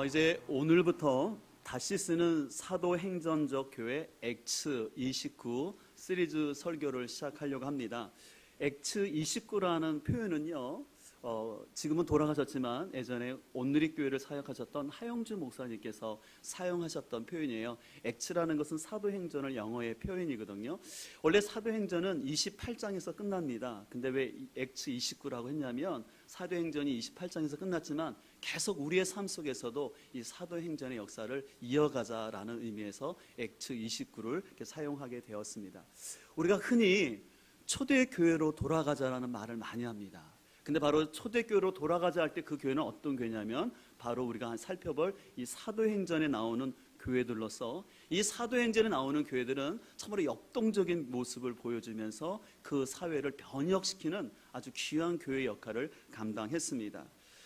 이제 오늘부터 다시 쓰는 사도행전적 교회 액츠 29 시리즈 설교를 시작하려고 합니다. 액츠 29라는 표현은요, 지금은 돌아가셨지만 예전에 온누리교회를 사역하셨던 하영주 목사님께서 사용하셨던 표현이에요. 액츠라는 것은 사도행전을 영어의 표현이거든요. 원래 사도행전은 28장에서 끝납니다. 근데 왜 액츠 29라고 했냐면 사도행전이 28장에서 끝났지만 계속 우리의 삶 속에서도 이 사도행전의 역사를 이어가자라는 의미에서 액츠 29를 이렇게 사용하게 되었습니다. 우리가 흔히 초대교회로 돌아가자라는 말을 많이 합니다. 근데 바로 초대교회로 돌아가자 할 때 그 교회는 어떤 교회냐면 바로 우리가 살펴볼 이 사도행전에 나오는 교회들로서, 이 사도행전에 나오는 교회들은 참으로 역동적인 모습을 보여주면서 그 사회를 변혁시키는 아주 귀한 교회 역할을 감당했습니다.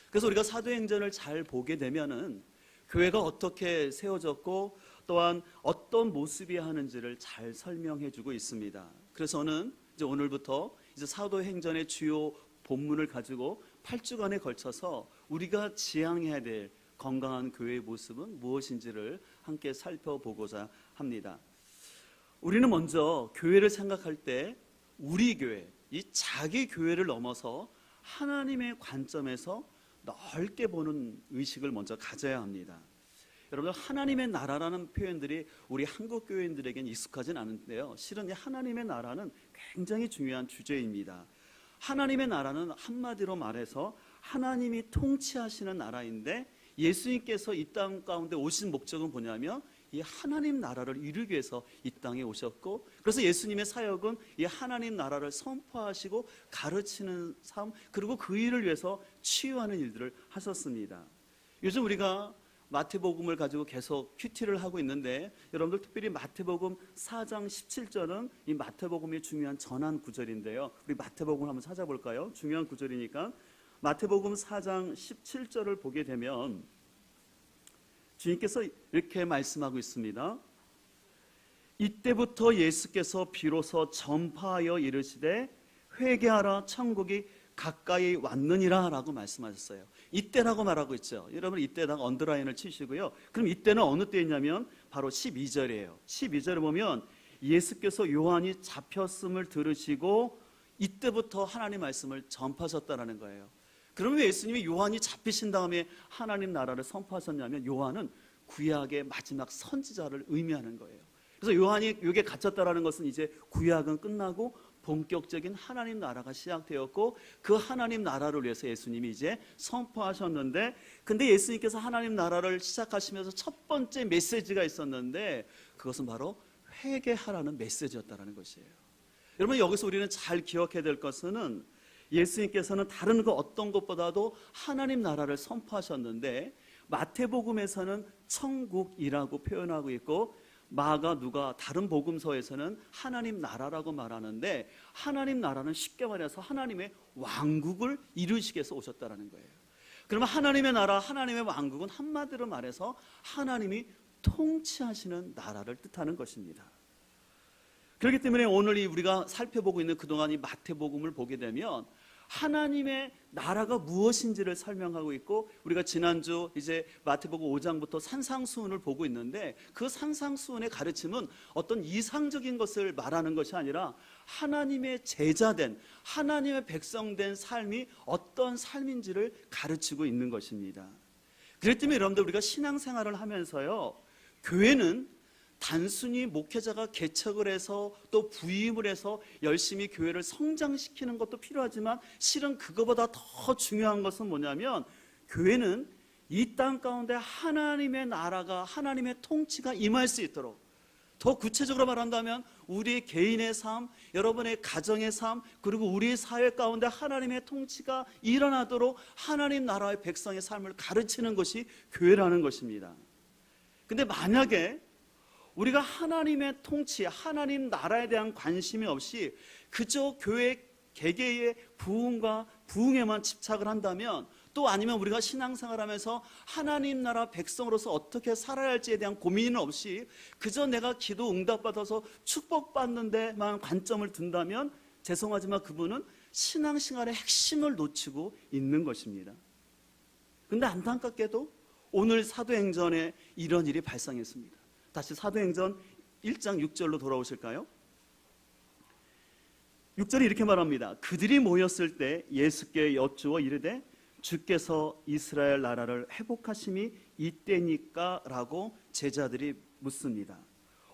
그래서 우리가 사도행전을 잘 보게 되면은 교회가 어떻게 세워졌고 또한 어떤 모습이 하는지를 잘 설명해 주고 있습니다. 그래서 저는 이제 오늘부터 이제 사도행전의 주요 본문을 가지고 8주간에 걸쳐서 우리가 지향해야 될 건강한 교회의 모습은 무엇인지를 함께 살펴보고자 합니다. 우리는 먼저 교회를 생각할 때 우리 교회, 이 자기 교회를 넘어서 하나님의 관점에서 넓게 보는 의식을 먼저 가져야 합니다. 여러분, 하나님의 나라라는 표현들이 우리 한국 교회인들에게는 익숙하진 않은데요, 실은 이 하나님의 나라는 굉장히 중요한 주제입니다. 하나님의 나라는 한마디로 말해서 하나님이 통치하시는 나라인데, 예수님께서 이 땅 가운데 오신 목적은 뭐냐면 이 하나님 나라를 이루기 위해서 이 땅에 오셨고, 그래서 예수님의 사역은 이 하나님 나라를 선포하시고 가르치는 삶, 그리고 그 일을 위해서 치유하는 일들을 하셨습니다. 요즘 우리가 마태복음을 가지고 계속 큐티를 하고 있는데, 여러분들 특별히 마태복음 4장 17절은 이 마태복음의 중요한 전환 구절인데요, 우리 마태복음을 한번 찾아볼까요? 중요한 구절이니까 마태복음 4장 17절을 보게 되면 주님께서 이렇게 말씀하고 있습니다. 이때부터 예수께서 비로소 전파하여 이르시되 회개하라, 천국이 가까이 왔느니라 라고 말씀하셨어요. 이때라고 말하고 있죠. 여러분, 이때다가 언더라인을 치시고요. 그럼 이때는 어느 때였냐면 바로 12절이에요. 12절에 보면 예수께서 요한이 잡혔음을 들으시고 이때부터 하나님 말씀을 전파하셨다는 거예요. 그러면 왜 예수님이 요한이 잡히신 다음에 하나님 나라를 선포하셨냐면, 요한은 구약의 마지막 선지자를 의미하는 거예요. 그래서 요한이 여기에 갇혔다라는 것은 이제 구약은 끝나고 본격적인 하나님 나라가 시작되었고, 그 하나님 나라를 위해서 예수님이 이제 선포하셨는데, 근데 예수님께서 하나님 나라를 시작하시면서 첫 번째 메시지가 있었는데 그것은 바로 회개하라는 메시지였다라는 것이에요. 여러분, 여기서 우리는 잘 기억해야 될 것은 예수님께서는 다른 그 어떤 것보다도 하나님 나라를 선포하셨는데, 마태복음에서는 천국이라고 표현하고 있고 마가, 누가, 다른 복음서에서는 하나님 나라라고 말하는데, 하나님 나라는 쉽게 말해서 하나님의 왕국을 이루시기 위해서 오셨다는 거예요. 그러면 하나님의 나라, 하나님의 왕국은 한마디로 말해서 하나님이 통치하시는 나라를 뜻하는 것입니다. 그렇기 때문에 오늘 우리가 살펴보고 있는 그동안 이 마태복음을 보게 되면 하나님의 나라가 무엇인지를 설명하고 있고, 우리가 지난주 이제 마태복음 5장부터 산상수훈을 보고 있는데, 그 산상수훈의 가르침은 어떤 이상적인 것을 말하는 것이 아니라 하나님의 제자된, 하나님의 백성된 삶이 어떤 삶인지를 가르치고 있는 것입니다. 그렇기 때문에 여러분들, 우리가 신앙생활을 하면서요, 교회는 단순히 목회자가 개척을 해서 또 부임을 해서 열심히 교회를 성장시키는 것도 필요하지만, 실은 그거보다 더 중요한 것은 뭐냐면, 교회는 이 땅 가운데 하나님의 나라가, 하나님의 통치가 임할 수 있도록, 더 구체적으로 말한다면 우리 개인의 삶, 여러분의 가정의 삶, 그리고 우리 사회 가운데 하나님의 통치가 일어나도록 하나님 나라의 백성의 삶을 가르치는 것이 교회라는 것입니다. 근데 만약에 우리가 하나님의 통치, 하나님 나라에 대한 관심이 없이 그저 교회 개개의 부흥과 부흥에만 집착을 한다면, 또 아니면 우리가 신앙생활하면서 하나님 나라 백성으로서 어떻게 살아야 할지에 대한 고민은 없이 그저 내가 기도 응답받아서 축복받는 데만 관점을 둔다면, 죄송하지만 그분은 신앙생활의 핵심을 놓치고 있는 것입니다. 그런데 안타깝게도 오늘 사도행전에 이런 일이 발생했습니다. 다시 사도행전 1장 6절로 돌아오실까요? 6절이 이렇게 말합니다. 그들이 모였을 때 예수께 여쭈어 이르되 주께서 이스라엘 나라를 회복하심이 이때니까 라고 제자들이 묻습니다.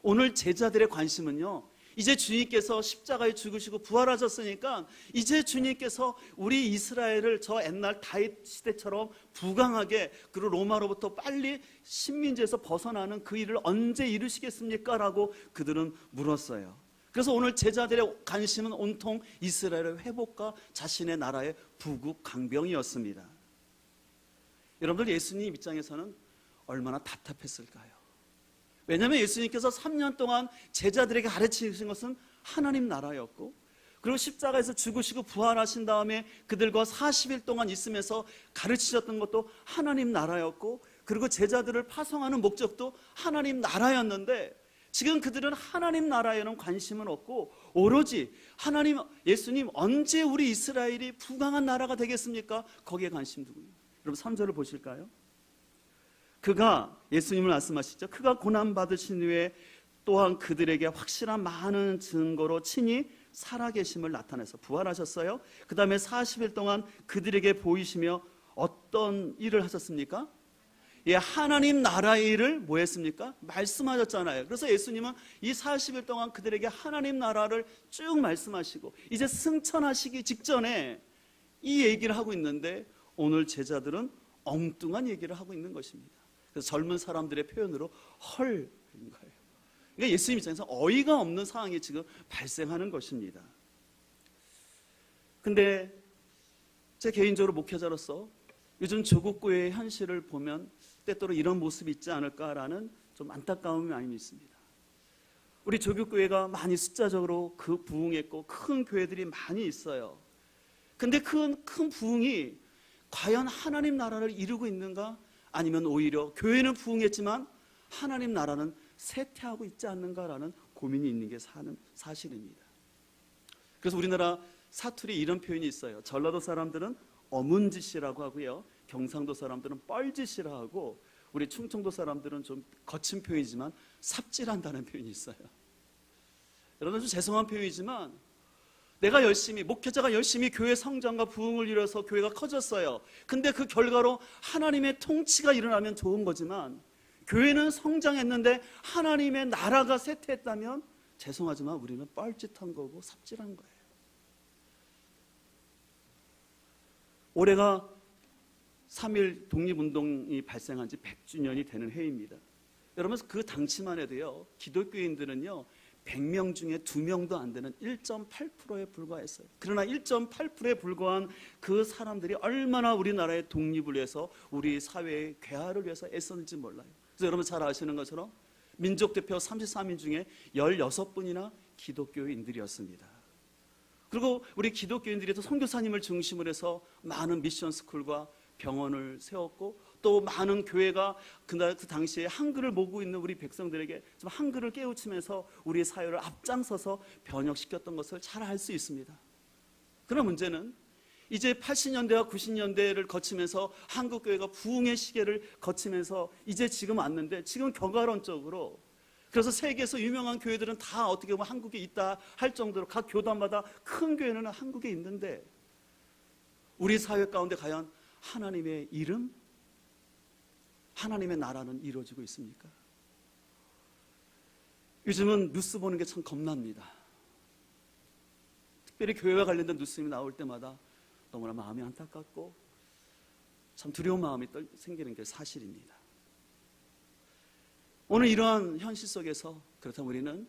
오늘 제자들의 관심은요, 이제 주님께서 십자가에 죽으시고 부활하셨으니까 이제 주님께서 우리 이스라엘을 저 옛날 다윗 시대처럼 부강하게, 그리고 로마로부터 빨리 식민지에서 벗어나는 그 일을 언제 이루시겠습니까? 라고 그들은 물었어요. 그래서 오늘 제자들의 관심은 온통 이스라엘의 회복과 자신의 나라의 부국 강병이었습니다. 여러분들, 예수님 입장에서는 얼마나 답답했을까요? 왜냐하면 예수님께서 3년 동안 제자들에게 가르치신 것은 하나님 나라였고, 그리고 십자가에서 죽으시고 부활하신 다음에 그들과 40일 동안 있으면서 가르치셨던 것도 하나님 나라였고, 그리고 제자들을 파송하는 목적도 하나님 나라였는데, 지금 그들은 하나님 나라에는 관심은 없고 오로지 하나님, 예수님 언제 우리 이스라엘이 부강한 나라가 되겠습니까? 거기에 관심 두고요. 여러분 3절을 보실까요? 그가, 예수님을 말씀하시죠. 그가 고난받으신 후에 또한 그들에게 확실한 많은 증거로 친히 살아계심을 나타내서 부활하셨어요. 그 다음에 40일 동안 그들에게 보이시며 어떤 일을 하셨습니까? 예, 하나님 나라의 일을 뭐 했습니까? 말씀하셨잖아요. 그래서 예수님은 이 40일 동안 그들에게 하나님 나라를 쭉 말씀하시고 이제 승천하시기 직전에 이 얘기를 하고 있는데, 오늘 제자들은 엉뚱한 얘기를 하고 있는 것입니다. 그래서 젊은 사람들의 표현으로 헐인 거예요. 그러니까 예수님 입장에서 어이가 없는 상황이 지금 발생하는 것입니다. 근데 제 개인적으로 목회자로서 요즘 조국교회의 현실을 보면 때때로 이런 모습이 있지 않을까라는 좀 안타까움이 많이 있습니다. 우리 조국교회가 많이 숫자적으로 그 부흥했고 큰 교회들이 많이 있어요. 근데 큰 부흥이 과연 하나님 나라를 이루고 있는가? 아니면 오히려 교회는 부흥했지만 하나님 나라는 쇠퇴하고 있지 않는가라는 고민이 있는 게 사실입니다. 그래서 우리나라 사투리 이런 표현이 있어요. 전라도 사람들은 어문짓이라고 하고요, 경상도 사람들은 뻘짓이라고 하고, 우리 충청도 사람들은 좀 거친 표현이지만 삽질한다는 표현이 있어요. 여러분, 좀 죄송한 표현이지만 내가 열심히, 목회자가 열심히 교회 성장과 부흥을 이뤄서 교회가 커졌어요. 근데 그 결과로 하나님의 통치가 일어나면 좋은 거지만, 교회는 성장했는데 하나님의 나라가 쇠퇴했다면 죄송하지만 우리는 뻘짓한 거고 삽질한 거예요. 올해가 3.1 독립운동이 발생한 지 100주년이 되는 해입니다. 여러분, 그 당시만 해도요, 기독교인들은요 100명 중에 2명도 안 되는 1.8%에 불과했어요. 그러나 1.8%에 불과한 그 사람들이 얼마나 우리나라의 독립을 위해서, 우리 사회의 괴화를 위해서 애썼는지 몰라요. 그래서 여러분 잘 아시는 것처럼 민족대표 33인 중에 16분이나 기독교인들이었습니다. 그리고 우리 기독교인들이 선교사님을 중심으로 해서 많은 미션 스쿨과 병원을 세웠고, 또 많은 교회가 그 당시에 한글을 모르고 있는 우리 백성들에게 좀 한글을 깨우치면서 우리 사회를 앞장서서 번역시켰던 것을 잘 알 수 있습니다. 그러나 문제는 이제 80년대와 90년대를 거치면서 한국교회가 부흥의 시계를 거치면서 이제 지금 왔는데, 지금 결과론적으로, 그래서 세계에서 유명한 교회들은 다 어떻게 보면 한국에 있다 할 정도로 각 교단마다 큰 교회는 한국에 있는데, 우리 사회 가운데 과연 하나님의 이름, 하나님의 나라는 이루어지고 있습니까? 요즘은 뉴스 보는 게 참 겁납니다. 특별히 교회와 관련된 뉴스가 나올 때마다 너무나 마음이 안타깝고 참 두려운 마음이 생기는 게 사실입니다. 오늘 이러한 현실 속에서 그렇다면 우리는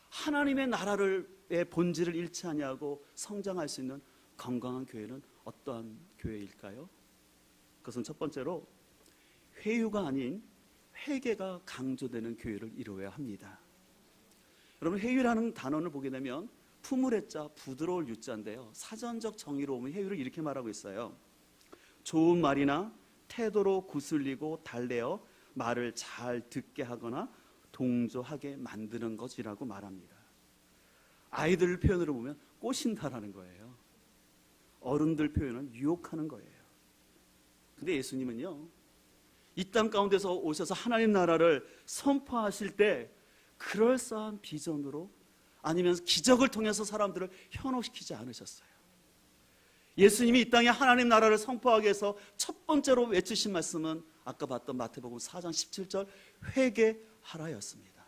하나님의 나라의 본질을 잃지 아니하고 성장할 수 있는 건강한 교회는 어떠한 교회일까요? 그것은 첫 번째로 회유가 아닌 회개가 강조되는 교회를 이루어야 합니다. 여러분, 회유라는 단어를 보게 되면 품을 자 부드러울 유자인데요, 사전적 정의로 보면 회유를 이렇게 말하고 있어요. 좋은 말이나 태도로 구슬리고 달래어 말을 잘 듣게 하거나 동조하게 만드는 것이라고 말합니다. 아이들 표현으로 보면 꼬신다라는 거예요. 어른들 표현은 유혹하는 거예요. 근데 예수님은요, 이 땅 가운데서 오셔서 하나님 나라를 선포하실 때 그럴싸한 비전으로 아니면 기적을 통해서 사람들을 현혹시키지 않으셨어요. 예수님이 이 땅에 하나님 나라를 선포하기 위해서 첫 번째로 외치신 말씀은 아까 봤던 마태복음 4장 17절 회개하라였습니다.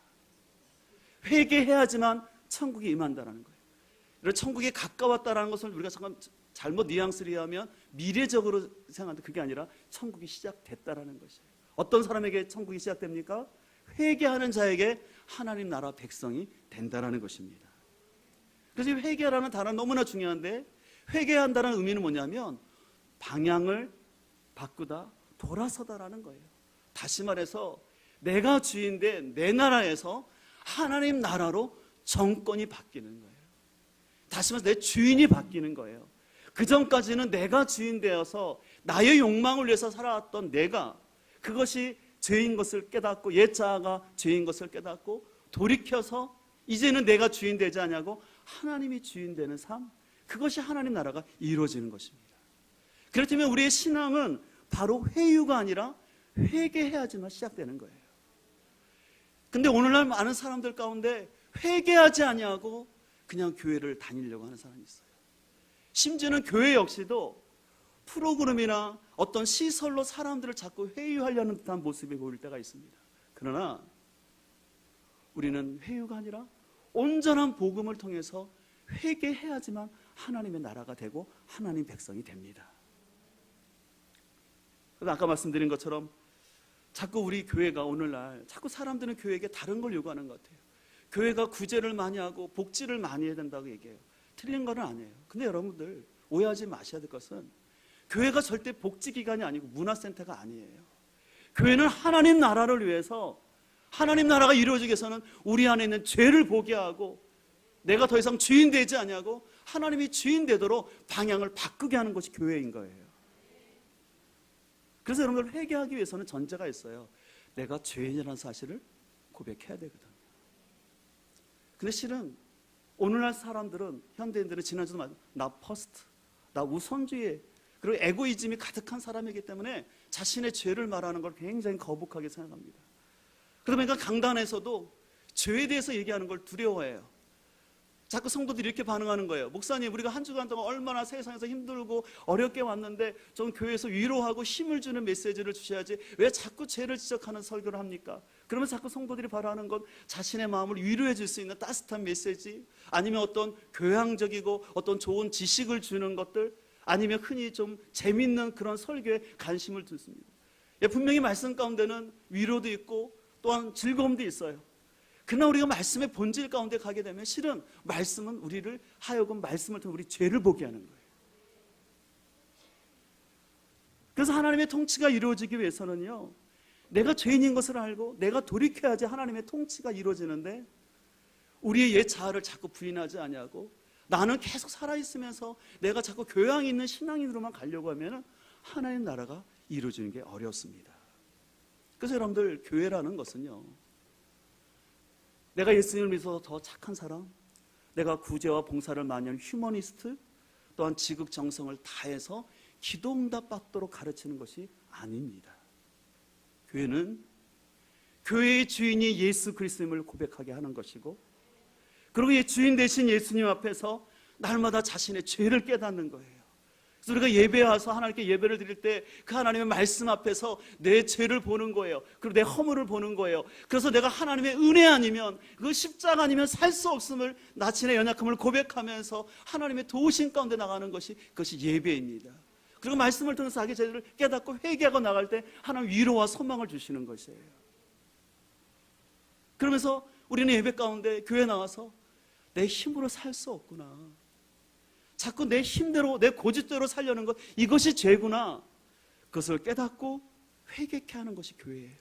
회개해야지만 천국이 임한다는 거예요. 이런 천국에 가까웠다는 것을 우리가 잠깐 잘못 뉘앙스를 이해하면 미래적으로 생각하는데 그게 아니라 천국이 시작됐다는 것이에요. 어떤 사람에게 천국이 시작됩니까? 회개하는 자에게 하나님 나라 백성이 된다는 것입니다. 그래서 이 회개라는 단어는 너무나 중요한데, 회개한다는 의미는 뭐냐면 방향을 바꾸다, 돌아서다라는 거예요. 다시 말해서 내가 주인된 내 나라에서 하나님 나라로 정권이 바뀌는 거예요. 다시 말해서 내 주인이 바뀌는 거예요. 그 전까지는 내가 주인 되어서 나의 욕망을 위해서 살아왔던 내가, 그것이 죄인 것을 깨닫고, 옛 자아가 죄인 것을 깨닫고 돌이켜서 이제는 내가 주인 되지 않냐고 하나님이 주인 되는 삶, 그것이 하나님 나라가 이루어지는 것입니다. 그렇다면 우리의 신앙은 바로 회유가 아니라 회개해야지만 시작되는 거예요. 근데 오늘날 많은 사람들 가운데 회개하지 아니하고 그냥 교회를 다니려고 하는 사람이 있어요. 심지어는 교회 역시도 프로그램이나 어떤 시설로 사람들을 자꾸 회유하려는 듯한 모습이 보일 때가 있습니다. 그러나 우리는 회유가 아니라 온전한 복음을 통해서 회개해야지만 하나님의 나라가 되고 하나님 백성이 됩니다. 아까 말씀드린 것처럼 자꾸 우리 교회가 오늘날 자꾸 사람들은 교회에게 다른 걸 요구하는 것 같아요. 교회가 구제를 많이 하고 복지를 많이 해야 된다고 얘기해요. 틀린 건 아니에요. 근데 여러분들 오해하지 마셔야 될 것은 교회가 절대 복지기관이 아니고 문화센터가 아니에요. 교회는 하나님 나라를 위해서, 하나님 나라가 이루어지기 위해서는 우리 안에 있는 죄를 보게 하고 내가 더 이상 주인 되지 않냐고 하나님이 주인 되도록 방향을 바꾸게 하는 것이 교회인 거예요. 그래서 여러분들 회개하기 위해서는 전제가 있어요. 내가 죄인이라는 사실을 고백해야 되거든요. 근데 실은 오늘날 사람들은, 현대인들은 지난주도 말했죠. 나 퍼스트, 나 우선주의, 그리고 에고이즘이 가득한 사람이기 때문에 자신의 죄를 말하는 걸 굉장히 거북하게 생각합니다. 그러다 보니까 강단에서도 죄에 대해서 얘기하는 걸 두려워해요. 자꾸 성도들이 이렇게 반응하는 거예요. 목사님, 우리가 한 주간 동안 얼마나 세상에서 힘들고 어렵게 왔는데 좀 교회에서 위로하고 힘을 주는 메시지를 주셔야지 왜 자꾸 죄를 지적하는 설교를 합니까? 그러면 자꾸 성도들이 바라는 건 자신의 마음을 위로해 줄 수 있는 따뜻한 메시지, 아니면 어떤 교양적이고 어떤 좋은 지식을 주는 것들, 아니면 흔히 좀 재밌는 그런 설교에 관심을 두습니다. 분명히 말씀 가운데는 위로도 있고 또한 즐거움도 있어요. 그러나 우리가 말씀의 본질 가운데 가게 되면 실은 말씀은 우리를 하여금 말씀을 통해 우리 죄를 보게 하는 거예요. 그래서 하나님의 통치가 이루어지기 위해서는요, 내가 죄인인 것을 알고 내가 돌이켜야지 하나님의 통치가 이루어지는데, 우리의 옛 자아를 자꾸 부인하지 아니하고 나는 계속 살아있으면서 내가 자꾸 교양 있는 신앙인으로만 가려고 하면 하나님 나라가 이루어지는 게 어렵습니다. 그래서 여러분들, 교회라는 것은요, 내가 예수님을 믿어서 더 착한 사람, 내가 구제와 봉사를 많이 하는 휴머니스트, 또한 지극정성을 다해서 기도응답 받도록 가르치는 것이 아닙니다. 교회는 교회의 주인이 예수 그리스도임을 고백하게 하는 것이고, 그리고 이 주인 되신 예수님 앞에서 날마다 자신의 죄를 깨닫는 거예요. 그래서 우리가 예배에 와서 하나님께 예배를 드릴 때 그 하나님의 말씀 앞에서 내 죄를 보는 거예요. 그리고 내 허물을 보는 거예요. 그래서 내가 하나님의 은혜 아니면, 그 십자가 아니면 살 수 없음을, 나친의 연약함을 고백하면서 하나님의 도우심 가운데 나가는 것이, 그것이 예배입니다. 그리고 말씀을 통해서 자기 죄를 깨닫고 회개하고 나갈 때 하나님 위로와 소망을 주시는 것이에요. 그러면서 우리는 예배 가운데 교회 나와서 내 힘으로 살 수 없구나, 자꾸 내 힘대로 내 고집대로 살려는 것, 이것이 죄구나, 그것을 깨닫고 회개케 하는 것이 교회예요.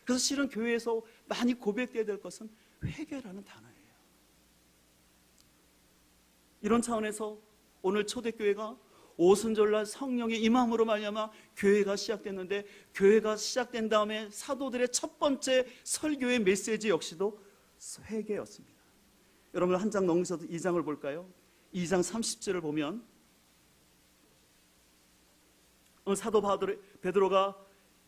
그래서 실은 교회에서 많이 고백되어야 될 것은 회개라는 단어예요. 이런 차원에서 오늘 초대교회가 오순절날 성령의 임함으로 말미암아 교회가 시작됐는데, 교회가 시작된 다음에 사도들의 첫 번째 설교의 메시지 역시도 회개였습니다. 여러분, 한 장 넘기셔서 2장을 볼까요? 2장 30절을 보면 사도 베드로가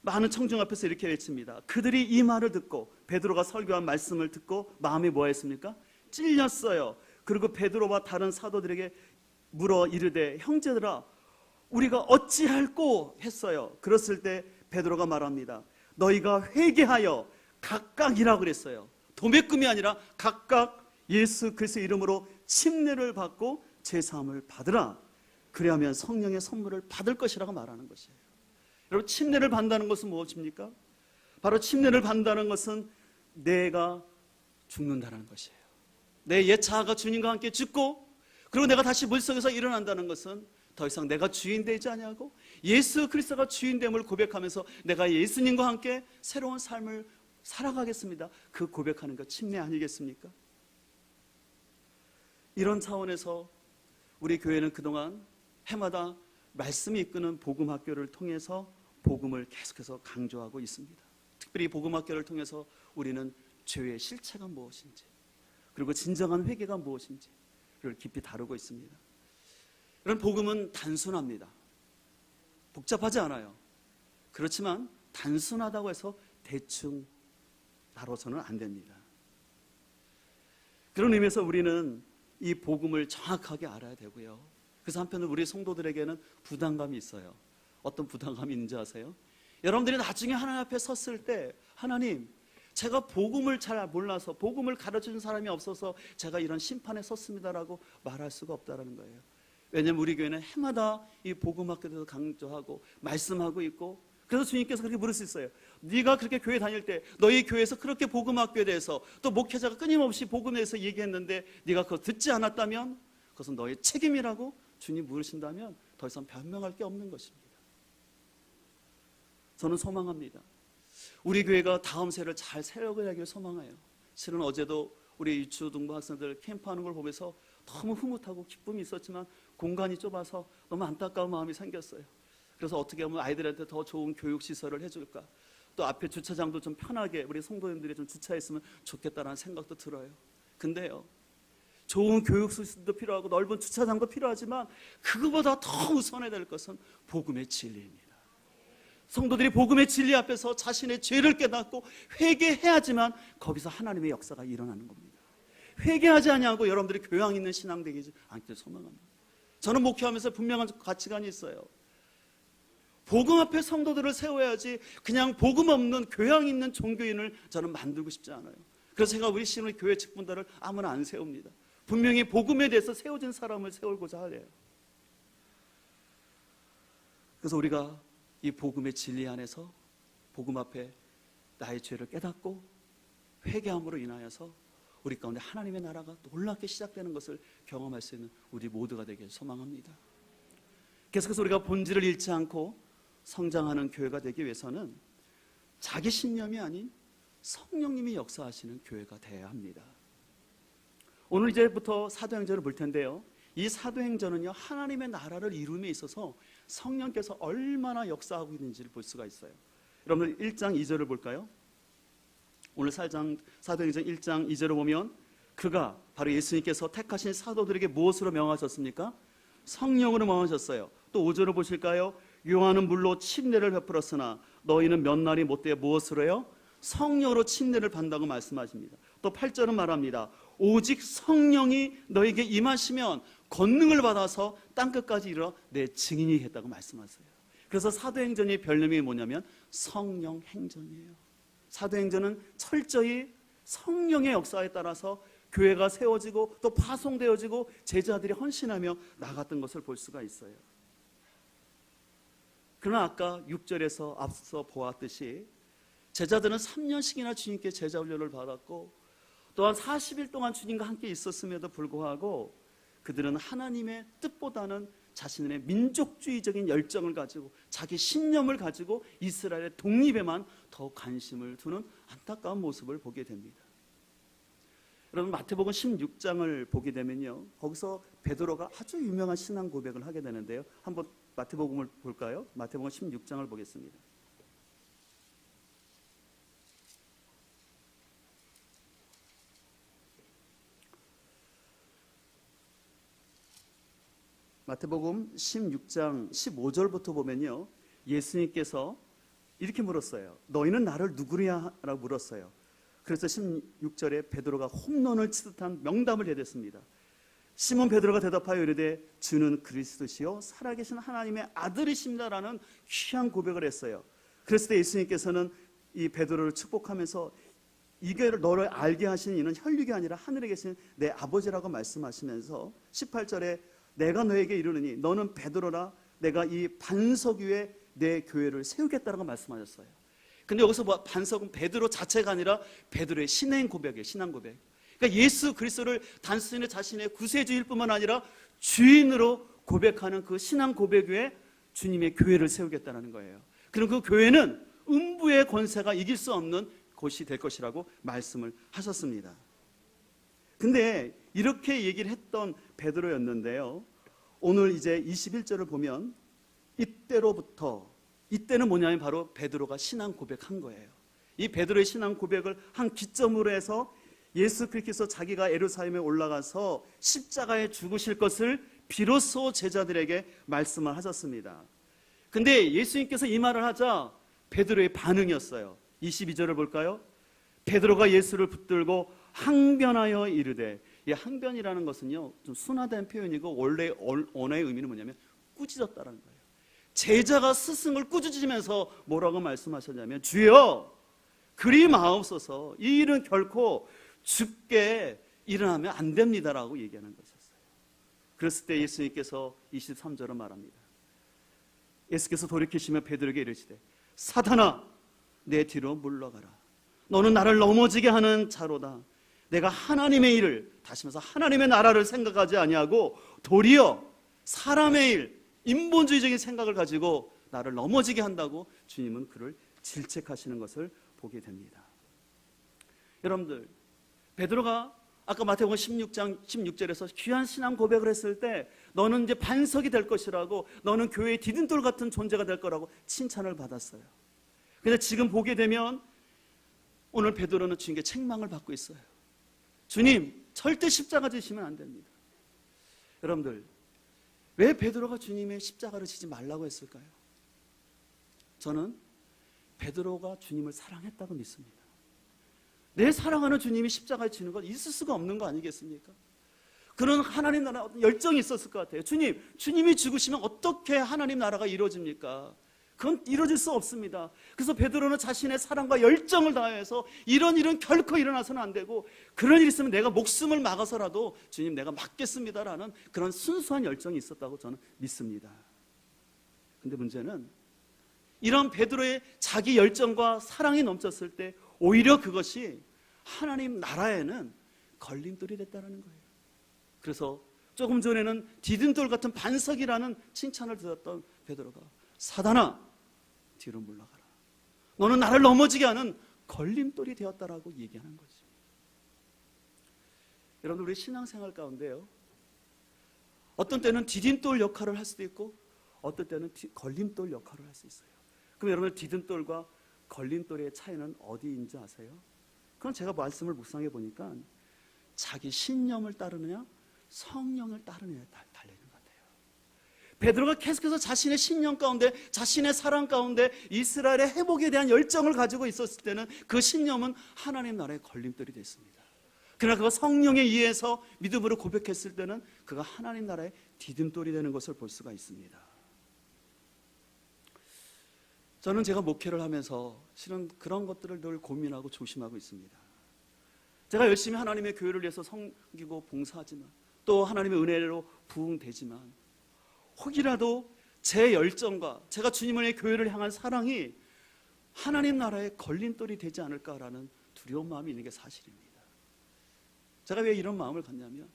많은 청중 앞에서 이렇게 외칩니다. 그들이 이 말을 듣고, 베드로가 설교한 말씀을 듣고 마음이 뭐했습니까? 찔렸어요. 그리고 베드로와 다른 사도들에게 물어 이르되 형제들아 우리가 어찌할꼬 했어요. 그랬을 때 베드로가 말합니다. 너희가 회개하여 각각이라고 그랬어요. 도매금이 아니라 각각 예수 그리스도의 이름으로 침례를 받고 제사함을 받으라. 그리하면 성령의 선물을 받을 것이라고 말하는 것이에요. 여러분, 침례를 받는다는 것은 무엇입니까? 바로 침례를 받는다는 것은 내가 죽는다는 것이에요. 내 옛 자아가 주님과 함께 죽고, 그리고 내가 다시 물속에서 일어난다는 것은 더 이상 내가 주인 되지 아니하고 예수 그리스도가 주인됨을 고백하면서 내가 예수님과 함께 새로운 삶을 살아가겠습니다. 그 고백하는 것 침례 아니겠습니까? 이런 차원에서 우리 교회는 그동안 해마다 말씀이 이끄는 복음학교를 통해서 복음을 계속해서 강조하고 있습니다. 특별히 복음학교를 통해서 우리는 죄의 실체가 무엇인지, 그리고 진정한 회개가 무엇인지를 깊이 다루고 있습니다. 이런 복음은 단순합니다. 복잡하지 않아요. 그렇지만 단순하다고 해서 대충 다뤄서는 안 됩니다. 그런 의미에서 우리는 이 복음을 정확하게 알아야 되고요. 그래서 한편으로 우리 성도들에게는 부담감이 있어요. 어떤 부담감이 있는지 아세요? 여러분들이 나중에 하나님 앞에 섰을 때, 하나님, 제가 복음을 잘 몰라서, 복음을 가르쳐준 사람이 없어서 제가 이런 심판에 섰습니다라고 말할 수가 없다는 거예요. 왜냐하면 우리 교회는 해마다 이 복음학교에 대해서 강조하고 말씀하고 있고, 그래서 주님께서 그렇게 물을 수 있어요. 네가 그렇게 교회 다닐 때 너희 교회에서 그렇게 복음학교에 대해서, 또 목회자가 끊임없이 복음에 대해서 얘기했는데 네가 그거 듣지 않았다면 그것은 너의 책임이라고 주님 물으신다면 더 이상 변명할 게 없는 것입니다. 저는 소망합니다. 우리 교회가 다음 세를 잘 세워가기를 소망해요. 실은 어제도 우리 유초등부 학생들 캠프하는 걸 보면서 너무 흐뭇하고 기쁨이 있었지만 공간이 좁아서 너무 안타까운 마음이 생겼어요. 그래서 어떻게 하면 아이들한테 더 좋은 교육시설을 해줄까, 또 앞에 주차장도 좀 편하게 우리 성도님들이 좀 주차했으면 좋겠다라는 생각도 들어요. 근데요, 좋은 교육시설도 필요하고 넓은 주차장도 필요하지만 그거보다 더 우선해야 될 것은 복음의 진리입니다. 성도들이 복음의 진리 앞에서 자신의 죄를 깨닫고 회개해야지만 거기서 하나님의 역사가 일어나는 겁니다. 회개하지 아니하고 여러분들이 교양 있는 신앙 되지 않기를 소망합니다. 저는 목회하면서 분명한 가치관이 있어요. 복음 앞에 성도들을 세워야지 그냥 복음 없는 교양 있는 종교인을 저는 만들고 싶지 않아요. 그래서 제가 우리 신의 교회 직분들을 아무나 안 세웁니다. 분명히 복음에 대해서 세워진 사람을 세우고자 하래요. 그래서 우리가 이 복음의 진리 안에서 복음 앞에 나의 죄를 깨닫고 회개함으로 인하여서 우리 가운데 하나님의 나라가 놀랍게 시작되는 것을 경험할 수 있는 우리 모두가 되길 소망합니다. 계속해서 우리가 본질을 잃지 않고 성장하는 교회가 되기 위해서는 자기 신념이 아닌 성령님이 역사하시는 교회가 되어야 합니다. 오늘 이제부터 사도행전을 볼 텐데요, 이 사도행전은요 하나님의 나라를 이룸에 있어서 성령께서 얼마나 역사하고 있는지를 볼 수가 있어요. 여러분 1장 2절을 볼까요? 오늘 사도행전 1장 2절을 보면 그가, 바로 예수님께서 택하신 사도들에게 무엇으로 명하셨습니까? 성령으로 명하셨어요. 또 5절을 보실까요? 요한은 물로 침례를 베풀었으나 너희는 몇 날이 못되어 무엇으로 해요? 성령으로 침례를 받는다고 말씀하십니다. 또 8절은 말합니다. 오직 성령이 너에게 임하시면 권능을 받아서 땅끝까지 이르러 내 증인이 했다고 말씀하세요. 그래서 사도행전의 별명이 뭐냐면 성령 행전이에요. 사도행전은 철저히 성령의 역사에 따라서 교회가 세워지고 또 파송되어지고 제자들이 헌신하며 나갔던 것을 볼 수가 있어요. 그러나 아까 6절에서 앞서 보았듯이 제자들은 3년씩이나 주님께 제자 훈련을 받았고 또한 40일 동안 주님과 함께 있었음에도 불구하고 그들은 하나님의 뜻보다는 자신의 민족주의적인 열정을 가지고 자기 신념을 가지고 이스라엘의 독립에만 더 관심을 두는 안타까운 모습을 보게 됩니다. 여러분 마태복음 16장을 보게 되면요, 거기서 베드로가 아주 유명한 신앙 고백을 하게 되는데요, 한번 마태복음을 볼까요? 마태복음 16장을 보겠습니다. 마태복음 16장 15절부터 보면요, 예수님께서 이렇게 물었어요. 너희는 나를 누구냐? 라고 물었어요. 그래서 16절에 베드로가 홈런을 치듯한 명담을 대댔습니다. 시몬 베드로가 대답하여 이르되 주는 그리스도시요 살아계신 하나님의 아들이십니다라는 귀한 고백을 했어요. 그랬을 때 예수님께서는 이 베드로를 축복하면서 이게 너를 알게 하신 이는 혈육이 아니라 하늘에 계신 내 아버지라고 말씀하시면서 18절에 내가 너에게 이르느니 너는 베드로라 내가 이 반석 위에 내 교회를 세우겠다라고 말씀하셨어요. 근데 여기서 반석은 베드로 자체가 아니라 베드로의 신앙 고백이에요. 신앙 고백. 그러니까 예수 그리스도를 단순히 자신의 구세주일 뿐만 아니라 주인으로 고백하는 그 신앙 고백 위에 주님의 교회를 세우겠다는 거예요. 그럼 그 교회는 음부의 권세가 이길 수 없는 곳이 될 것이라고 말씀을 하셨습니다. 근데 이렇게 얘기를 했던 베드로였는데요, 오늘 이제 21절을 보면 이때는 뭐냐면 바로 베드로가 신앙 고백한 거예요. 이 베드로의 신앙 고백을 한 기점으로 해서 예수 그리스도 자기가 예루살렘에 올라가서 십자가에 죽으실 것을 비로소 제자들에게 말씀을 하셨습니다. 근데 예수님께서 이 말을 하자 베드로의 반응이었어요. 22절을 볼까요? 베드로가 예수를 붙들고 항변하여 이르되, 이 항변이라는 것은요 좀 순화된 표현이고 원래 언어의 의미는 뭐냐면 꾸짖었다는 거예요. 제자가 스승을 꾸짖으면서 뭐라고 말씀하셨냐면 주여 그리 마옵소서 이 일은 결코 죽게 일어나면 안 됩니다라고 얘기하는 것이었어요. 그랬을 때 예수님께서 23절을 말합니다. 예수께서 돌이키시며 베드로에게 이르시되 사탄아 내 뒤로 물러가라. 너는 나를 넘어지게 하는 자로다. 내가 하나님의 일을, 다시 말해서 하나님의 나라를 생각하지 아니하고 도리어 사람의 일, 인본주의적인 생각을 가지고 나를 넘어지게 한다고 주님은 그를 질책하시는 것을 보게 됩니다. 여러분들, 베드로가 아까 마태복음 16장 16절에서 귀한 신앙 고백을 했을 때 너는 이제 반석이 될 것이라고, 너는 교회의 디딤돌 같은 존재가 될 거라고 칭찬을 받았어요. 그런데 지금 보게 되면 오늘 베드로는 주님께 책망을 받고 있어요. 주님, 절대 십자가 지시면 안 됩니다. 여러분들, 왜 베드로가 주님의 십자가를 지지 말라고 했을까요? 저는 베드로가 주님을 사랑했다고 믿습니다. 내 사랑하는 주님이 십자가에 지는 건 있을 수가 없는 거 아니겠습니까? 그런 하나님 나라에 어떤 열정이 있었을 것 같아요. 주님이 죽으시면 어떻게 하나님 나라가 이루어집니까? 그건 이루어질 수 없습니다. 그래서 베드로는 자신의 사랑과 열정을 다해서 이런 일은 결코 일어나서는 안 되고, 그런 일이 있으면 내가 목숨을 막아서라도 주님 내가 막겠습니다라는 그런 순수한 열정이 있었다고 저는 믿습니다. 근데 문제는 이런 베드로의 자기 열정과 사랑이 넘쳤을 때 오히려 그것이 하나님 나라에는 걸림돌이 됐다는 거예요. 그래서 조금 전에는 디딤돌 같은 반석이라는 칭찬을 들었던 베드로가 사단아 뒤로 물러가라. 너는 나를 넘어지게 하는 걸림돌이 되었다라고 얘기하는 거죠. 여러분, 우리 신앙생활 가운데요, 어떤 때는 디딤돌 역할을 할 수도 있고 어떤 때는 걸림돌 역할을 할 수 있어요. 그럼 여러분, 디딤돌과 걸림돌의 차이는 어디인지 아세요? 그건 제가 말씀을 묵상해 보니까 자기 신념을 따르느냐 성령을 따르느냐에 달려있는 것 같아요. 베드로가 계속해서 자신의 신념 가운데, 자신의 사랑 가운데 이스라엘의 회복에 대한 열정을 가지고 있었을 때는 그 신념은 하나님 나라의 걸림돌이 됐습니다. 그러나 그가 성령에 의해서 믿음으로 고백했을 때는 그가 하나님 나라의 디딤돌이 되는 것을 볼 수가 있습니다. 저는 제가 목회를 하면서 실은 그런 것들을 늘 고민하고 조심하고 있습니다. 제가 열심히 하나님의 교회를 위해서 섬기고 봉사하지만, 또 하나님의 은혜로 부흥되지만, 혹이라도 제 열정과 제가 주님의 교회를 향한 사랑이 하나님 나라의 걸림돌이 되지 않을까라는 두려운 마음이 있는 게 사실입니다. 제가 왜 이런 마음을 갖냐면,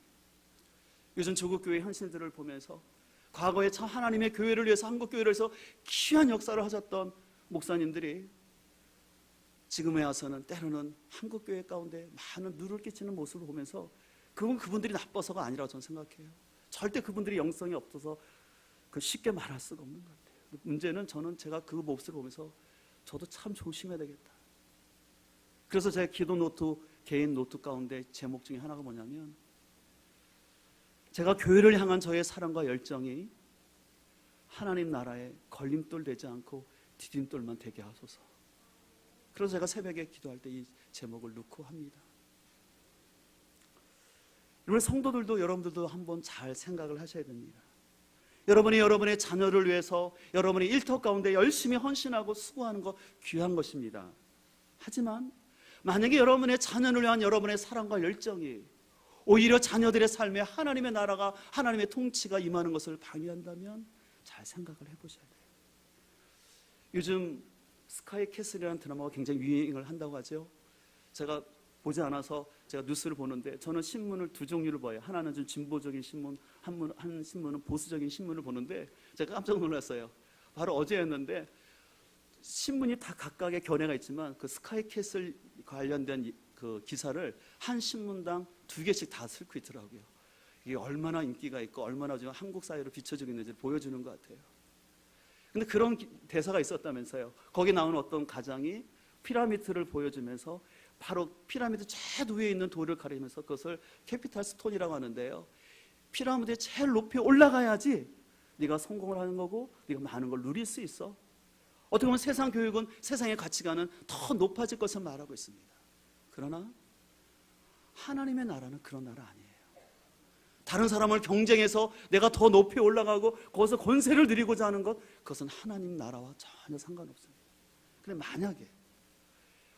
요즘 조국교회 현실들을 보면서 과거에 참 하나님의 교회를 위해서, 한국교회를 위해서 귀한 역사를 하셨던 목사님들이 지금에 와서는 때로는 한국교회 가운데 많은 누를 끼치는 모습을 보면서 그건 그분들이 나빠서가 아니라고 저는 생각해요. 절대 그분들이 영성이 없어서 쉽게 말할 수가 없는 것 같아요. 문제는 저는 제가 그 모습을 보면서 저도 참 조심해야 되겠다. 그래서 제가 기도 노트, 개인 노트 가운데 제목 중에 하나가 뭐냐면, 제가 교회를 향한 저의 사랑과 열정이 하나님 나라에 걸림돌 되지 않고 디딤돌만 되게 하소서. 그래서 제가 새벽에 기도할 때 이 제목을 넣고 합니다. 여러분, 성도들도 여러분들도 한번 잘 생각을 하셔야 됩니다. 여러분이 여러분의 자녀를 위해서 여러분의 일터 가운데 열심히 헌신하고 수고하는 거 귀한 것입니다. 하지만 만약에 여러분의 자녀를 위한 여러분의 사랑과 열정이 오히려 자녀들의 삶에 하나님의 나라가, 하나님의 통치가 임하는 것을 방해한다면 잘 생각을 해보셔야 돼요. 요즘 스카이 캐슬이라는 드라마가 굉장히 유행을 한다고 하죠. 제가 보지 않아서 제가 뉴스를 보는데, 저는 신문을 두 종류를 봐요. 하나는 좀 진보적인 신문, 한 신문은 보수적인 신문을 보는데 제가 깜짝 놀랐어요. 바로 어제였는데, 신문이 다 각각의 견해가 있지만 그 스카이 캐슬 관련된 그 기사를 한 신문당 2개씩 다 쓰고 있더라고요. 이게 얼마나 인기가 있고 얼마나 지금 한국 사회로 비춰지고 있는지를 보여주는 것 같아요. 근데 그런 대사가 있었다면서요. 거기 나오는 어떤 가장이 피라미드를 보여주면서 바로 피라미드 제일 위에 있는 돌을 가리면서 그것을 캐피탈 스톤이라고 하는데요. 피라미드에 제일 높이 올라가야지 네가 성공을 하는 거고 네가 많은 걸 누릴 수 있어. 어떻게 보면 세상 교육은 세상의 가치관은 더 높아질 것을 말하고 있습니다. 그러나 하나님의 나라는 그런 나라 아니에요. 다른 사람을 경쟁해서 내가 더 높이 올라가고 거기서 권세를 누리고자 하는 것, 그것은 하나님 나라와 전혀 상관없습니다. 그런데 만약에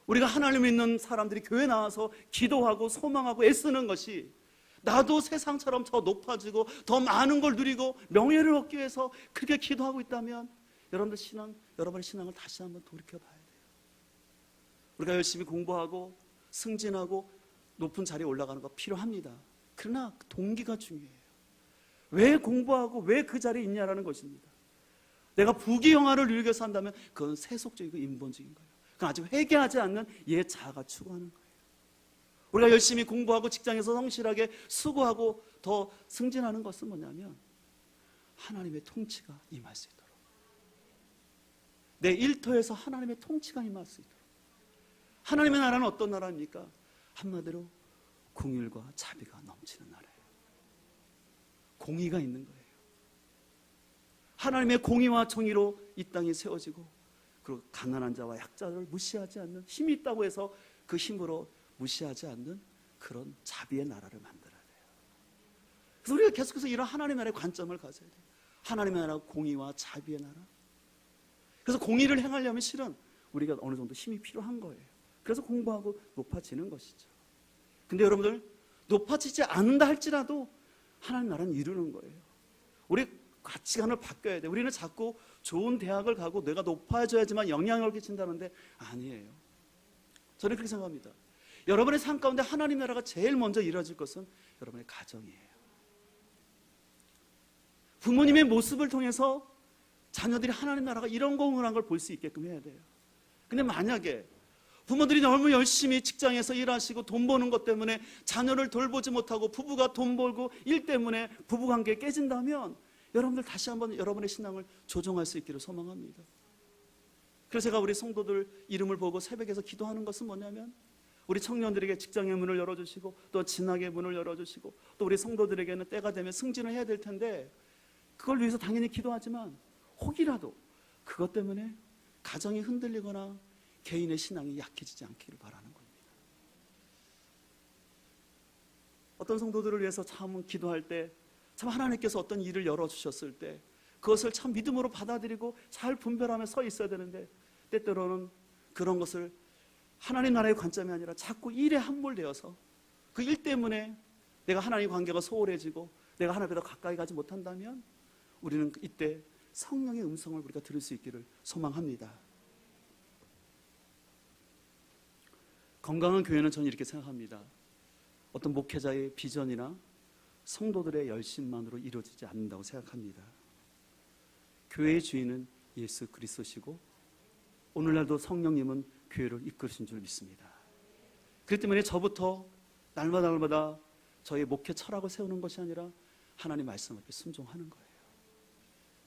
우리가 하나님 믿는 사람들이 교회 나와서 기도하고 소망하고 애쓰는 것이 나도 세상처럼 더 높아지고 더 많은 걸 누리고 명예를 얻기 위해서 그렇게 기도하고 있다면 여러분의 신앙을 다시 한번 돌이켜봐야 돼요. 우리가 열심히 공부하고 승진하고 높은 자리에 올라가는 거 필요합니다. 그러나 동기가 중요해요. 왜 공부하고 왜 그 자리에 있냐라는 것입니다. 내가 부귀영화를 누리기 위해서 한다면 그건 세속적이고 인본적인 거예요. 그건 아직 회개하지 않는 옛 자아가 추구하는 거예요. 우리가 열심히 공부하고 직장에서 성실하게 수고하고 더 승진하는 것은 뭐냐면 하나님의 통치가 임할 수 있도록, 내 일터에서 하나님의 통치가 임할 수 있도록. 하나님의 나라는 어떤 나라입니까? 한마디로 공의와 자비가 넘치는 나라예요. 공의가 있는 거예요. 하나님의 공의와 정의로 이 땅이 세워지고, 그리고 가난한 자와 약자를 무시하지 않는, 힘이 있다고 해서 그 힘으로 무시하지 않는 그런 자비의 나라를 만들어야 돼요. 그래서 우리가 계속해서 이런 하나님의 나라의 관점을 가져야 돼요. 하나님의 나라, 공의와 자비의 나라. 그래서 공의를 행하려면 실은 우리가 어느 정도 힘이 필요한 거예요. 그래서 공부하고 높아지는 것이죠. 근데 여러분들, 높아지지 않는다 할지라도 하나님 나라는 이루는 거예요. 우리 가치관을 바뀌어야 돼요. 우리는 자꾸 좋은 대학을 가고 내가 높아져야지만 영향을 끼친다는데 아니에요. 저는 그렇게 생각합니다. 여러분의 삶 가운데 하나님 나라가 제일 먼저 이루어질 것은 여러분의 가정이에요. 부모님의 모습을 통해서 자녀들이 하나님 나라가 이런 거구나 걸 볼 수 있게끔 해야 돼요. 근데 만약에 부모들이 너무 열심히 직장에서 일하시고 돈 버는 것 때문에 자녀를 돌보지 못하고 부부가 돈 벌고 일 때문에 부부관계 깨진다면 여러분들 다시 한번 여러분의 신앙을 조정할 수 있기를 소망합니다. 그래서 제가 우리 성도들 이름을 보고 새벽에서 기도하는 것은 뭐냐면, 우리 청년들에게 직장의 문을 열어주시고 또 진학의 문을 열어주시고 또 우리 성도들에게는 때가 되면 승진을 해야 될 텐데, 그걸 위해서 당연히 기도하지만 혹이라도 그것 때문에 가정이 흔들리거나 개인의 신앙이 약해지지 않기를 바라는 겁니다. 어떤 성도들을 위해서 참 기도할 때, 참 하나님께서 어떤 일을 열어주셨을 때 그것을 참 믿음으로 받아들이고 잘 분별하며 서 있어야 되는데, 때때로는 그런 것을 하나님 나라의 관점이 아니라 자꾸 일에 함몰되어서 그 일 때문에 내가 하나님 관계가 소홀해지고 내가 하나님보다 가까이 가지 못한다면 우리는 이때 성령의 음성을 우리가 들을 수 있기를 소망합니다. 건강한 교회는 저는 이렇게 생각합니다. 어떤 목회자의 비전이나 성도들의 열심만으로 이루어지지 않는다고 생각합니다. 교회의 주인은 예수 그리스도시고 오늘날도 성령님은 교회를 이끌으신 줄 믿습니다. 그렇기 때문에 저부터 날마다 저의 목회 철학을 세우는 것이 아니라 하나님 말씀 앞에 순종하는 거예요.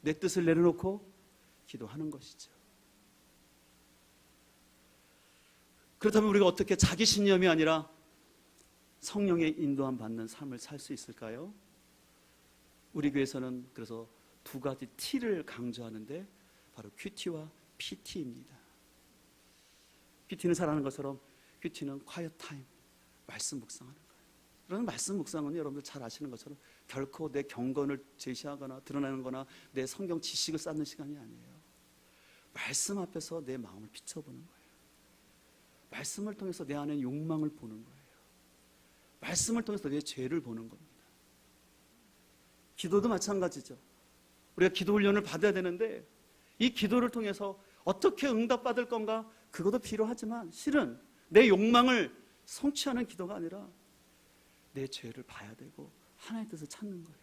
내 뜻을 내려놓고 기도하는 것이죠. 그렇다면 우리가 어떻게 자기 신념이 아니라 성령의 인도함 받는 삶을 살 수 있을까요? 우리 교회에서는 그래서 두 가지 T를 강조하는데 바로 큐티와 PT입니다. PT는 잘 아는 것처럼 PT는 quiet time, 말씀 묵상하는 거예요. 그런 말씀 묵상은 여러분들 잘 아시는 것처럼 결코 내 경건을 제시하거나 드러내는 거나 내 성경 지식을 쌓는 시간이 아니에요. 말씀 앞에서 내 마음을 비춰보는 거예요. 말씀을 통해서 내 안에 욕망을 보는 거예요. 말씀을 통해서 내 죄를 보는 겁니다. 기도도 마찬가지죠. 우리가 기도 훈련을 받아야 되는데 이 기도를 통해서 어떻게 응답받을 건가 그것도 필요하지만 실은 내 욕망을 성취하는 기도가 아니라 내 죄를 봐야 되고 하나님의 뜻을 찾는 거예요.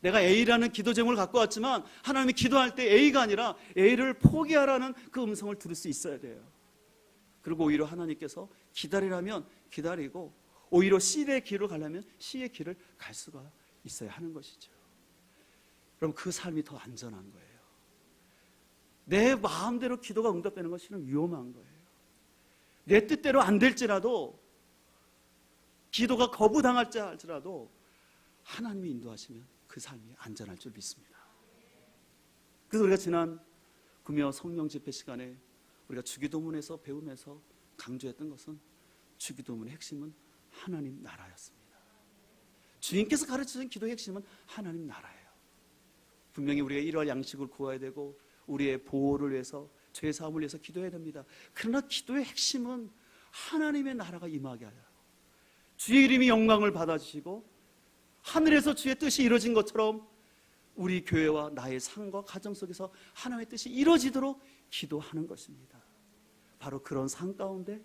내가 A라는 기도 제목을 갖고 왔지만 하나님이 기도할 때 A가 아니라 A를 포기하라는 그 음성을 들을 수 있어야 돼요. 그리고 오히려 하나님께서 기다리라면 기다리고 오히려 C의 길을 가려면 C의 길을 갈 수가 있어야 하는 것이죠. 그럼 그 삶이 더 안전한 거예요. 내 마음대로 기도가 응답되는 것은 위험한 거예요. 내 뜻대로 안 될지라도 기도가 거부당할지 할지라도 하나님이 인도하시면 그 삶이 안전할 줄 믿습니다. 그래서 우리가 지난 금요 성령 집회 시간에 우리가 주기도문에서 배우면서 강조했던 것은 주기도문의 핵심은 하나님 나라였습니다. 주님께서 가르치신 기도의 핵심은 하나님 나라예요. 분명히 우리가 일할 양식을 구해야 되고 우리의 보호를 위해서 죄 사함을 위해서 기도해야 됩니다. 그러나 기도의 핵심은 하나님의 나라가 임하게 하여 주의 이름이 영광을 받아주시고 하늘에서 주의 뜻이 이루어진 것처럼 우리 교회와 나의 삶과 가정 속에서 하나님의 뜻이 이루어지도록 기도하는 것입니다. 바로 그런 삶 가운데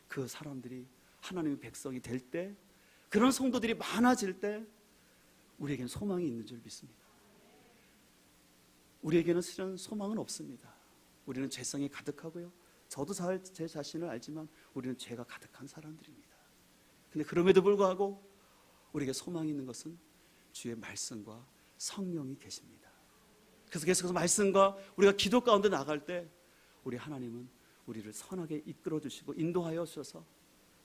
그 사람들이 하나님의 백성이 될 때, 그런 성도들이 많아질 때 우리에게는 소망이 있는 줄 믿습니다. 우리에게는 실은 소망은 없습니다. 우리는 죄성이 가득하고요, 저도 잘 제 자신을 알지만 우리는 죄가 가득한 사람들입니다. 근데 그럼에도 불구하고 우리에게 소망이 있는 것은 주의 말씀과 성령이 계십니다. 그래서 계속해서 말씀과 우리가 기도 가운데 나갈 때 우리 하나님은 우리를 선하게 이끌어 주시고 인도하여 주셔서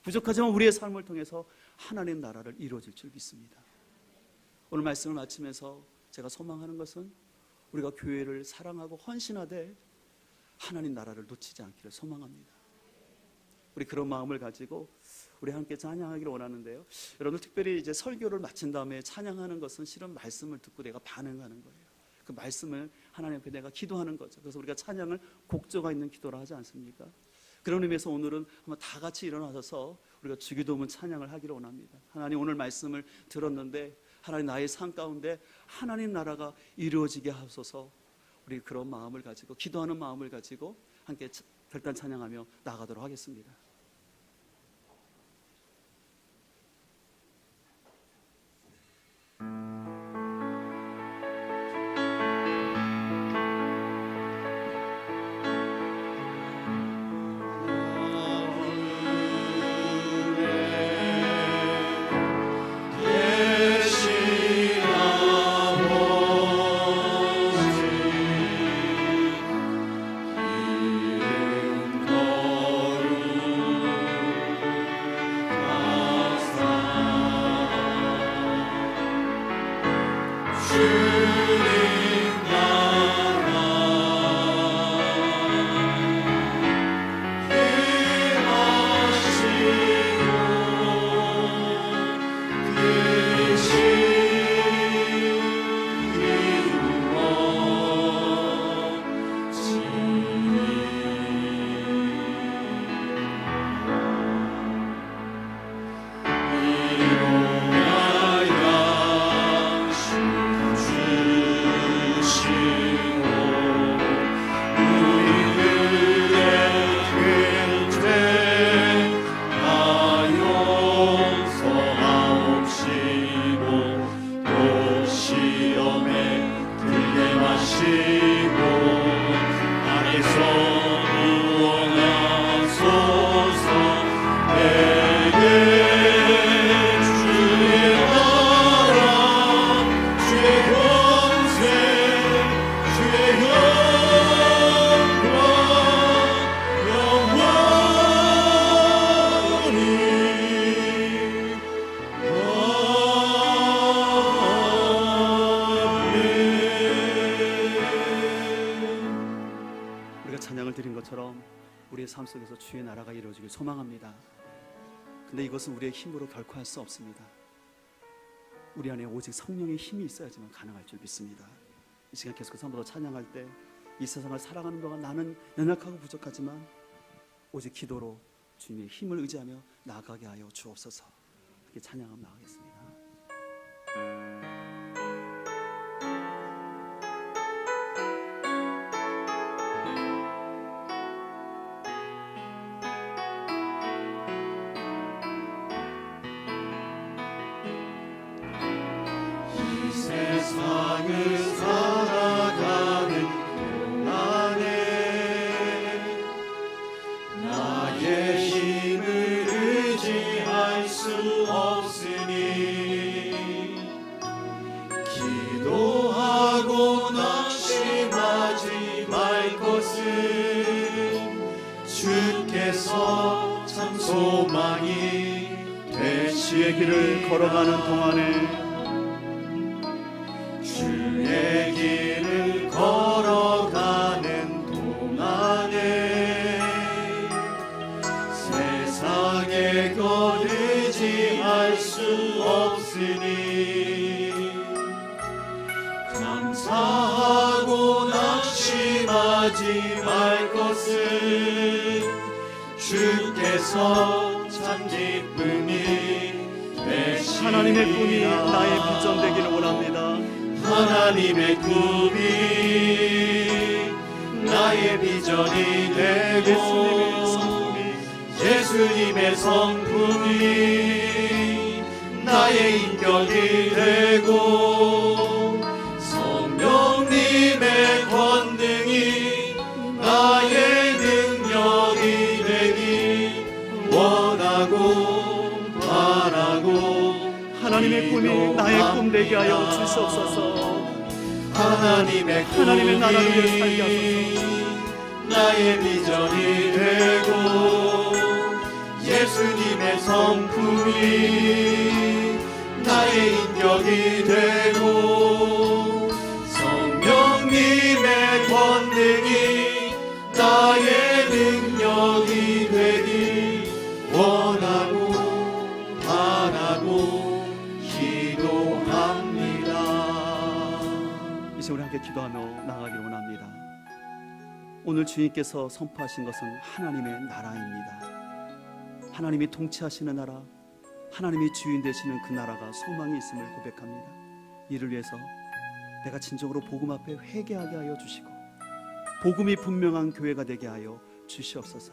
부족하지만 우리의 삶을 통해서 하나님 나라를 이루어질 줄 믿습니다. 오늘 말씀을 마치면서 제가 소망하는 것은 우리가 교회를 사랑하고 헌신하되 하나님 나라를 놓치지 않기를 소망합니다. 우리 그런 마음을 가지고 우리 함께 찬양하기를 원하는데요. 여러분들 특별히 이제 설교를 마친 다음에 찬양하는 것은 실은 말씀을 듣고 내가 반응하는 거예요. 그 말씀을 하나님 앞에 내가 기도하는 거죠. 그래서 우리가 찬양을 곡조가 있는 기도라 하지 않습니까? 그런 의미에서 오늘은 한번 다 같이 일어나셔서 우리가 주기도문 찬양을 하기를 원합니다. 하나님, 오늘 말씀을 들었는데 하나님 나의 삶 가운데 하나님 나라가 이루어지게 하소서. 우리 그런 마음을 가지고 기도하는 마음을 가지고 함께 결단 찬양하며 나가도록 하겠습니다. 거룩 찬양을 드린 것처럼 우리의 삶 속에서 주의 나라가 이루어지길 소망합니다. 근데 이것은 우리의 힘으로 결코 할 수 없습니다. 우리 안에 오직 성령의 힘이 있어야지만 가능할 줄 믿습니다. 이 시간 계속해서 한 번 더 찬양할 때 이 세상을 살아가는 동안 나는 연약하고 부족하지만 오직 기도로 주님의 힘을 의지하며 나아가게 하여 주옵소서. 이렇게 찬양하며 나가겠습니다. 세상을 살아가는 동안에 나의 힘을 의지할 수 없으니 기도하고 낙심하지 말 것은 주께서 참 소망이 주의 길을 걸어가는 동안에 주의 길을 걸어가는 동안에 세상의 것 의지할 수 없으니 감사하고 낙심하지 말 것은 주께서 참 기쁨이 되시리라. 하나님의 꿈이 나의 비전 되기를 원합니다. 하나님의 꿈이 나의 비전이 되고 예수님의 성품이 나의 인격이 되고 성령님의 권능이 나의 능력이 되기 원하고 바라고 하나님의 꿈이 나의 꿈 되게 하여 주시옵소서. 하나님의 나라를 위해 살게 꿈이 나의 비전이 되고 예수님의 성품이 나의 인격이 되고 성령님의 권능이 나의 능력이 되길 원하고 바라고 기도합니다. 이제 우리 함께 기도하며 나아가기를 원합니다. 오늘 주님께서 선포하신 것은 하나님의 나라입니다. 하나님이 통치하시는 나라, 하나님이 주인 되시는 그 나라가 소망이 있음을 고백합니다. 이를 위해서 내가 진정으로 복음 앞에 회개하게 하여 주시고 복음이 분명한 교회가 되게 하여 주시옵소서.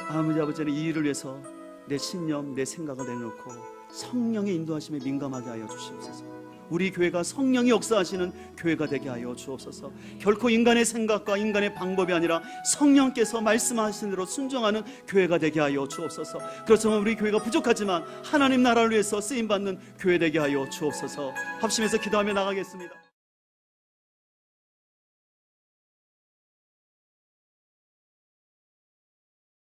아버지는 이 일을 위해서 내 신념, 내 생각을 내놓고 성령의 인도하심에 민감하게 하여 주시옵소서. 우리 교회가 성령이 역사하시는 교회가 되게 하여 주옵소서. 결코 인간의 생각과 인간의 방법이 아니라 성령께서 말씀하신 대로 순종하는 교회가 되게 하여 주옵소서. 그렇지만 우리 교회가 부족하지만 하나님 나라를 위해서 쓰임받는 교회 되게 하여 주옵소서. 합심해서 기도하며 나가겠습니다.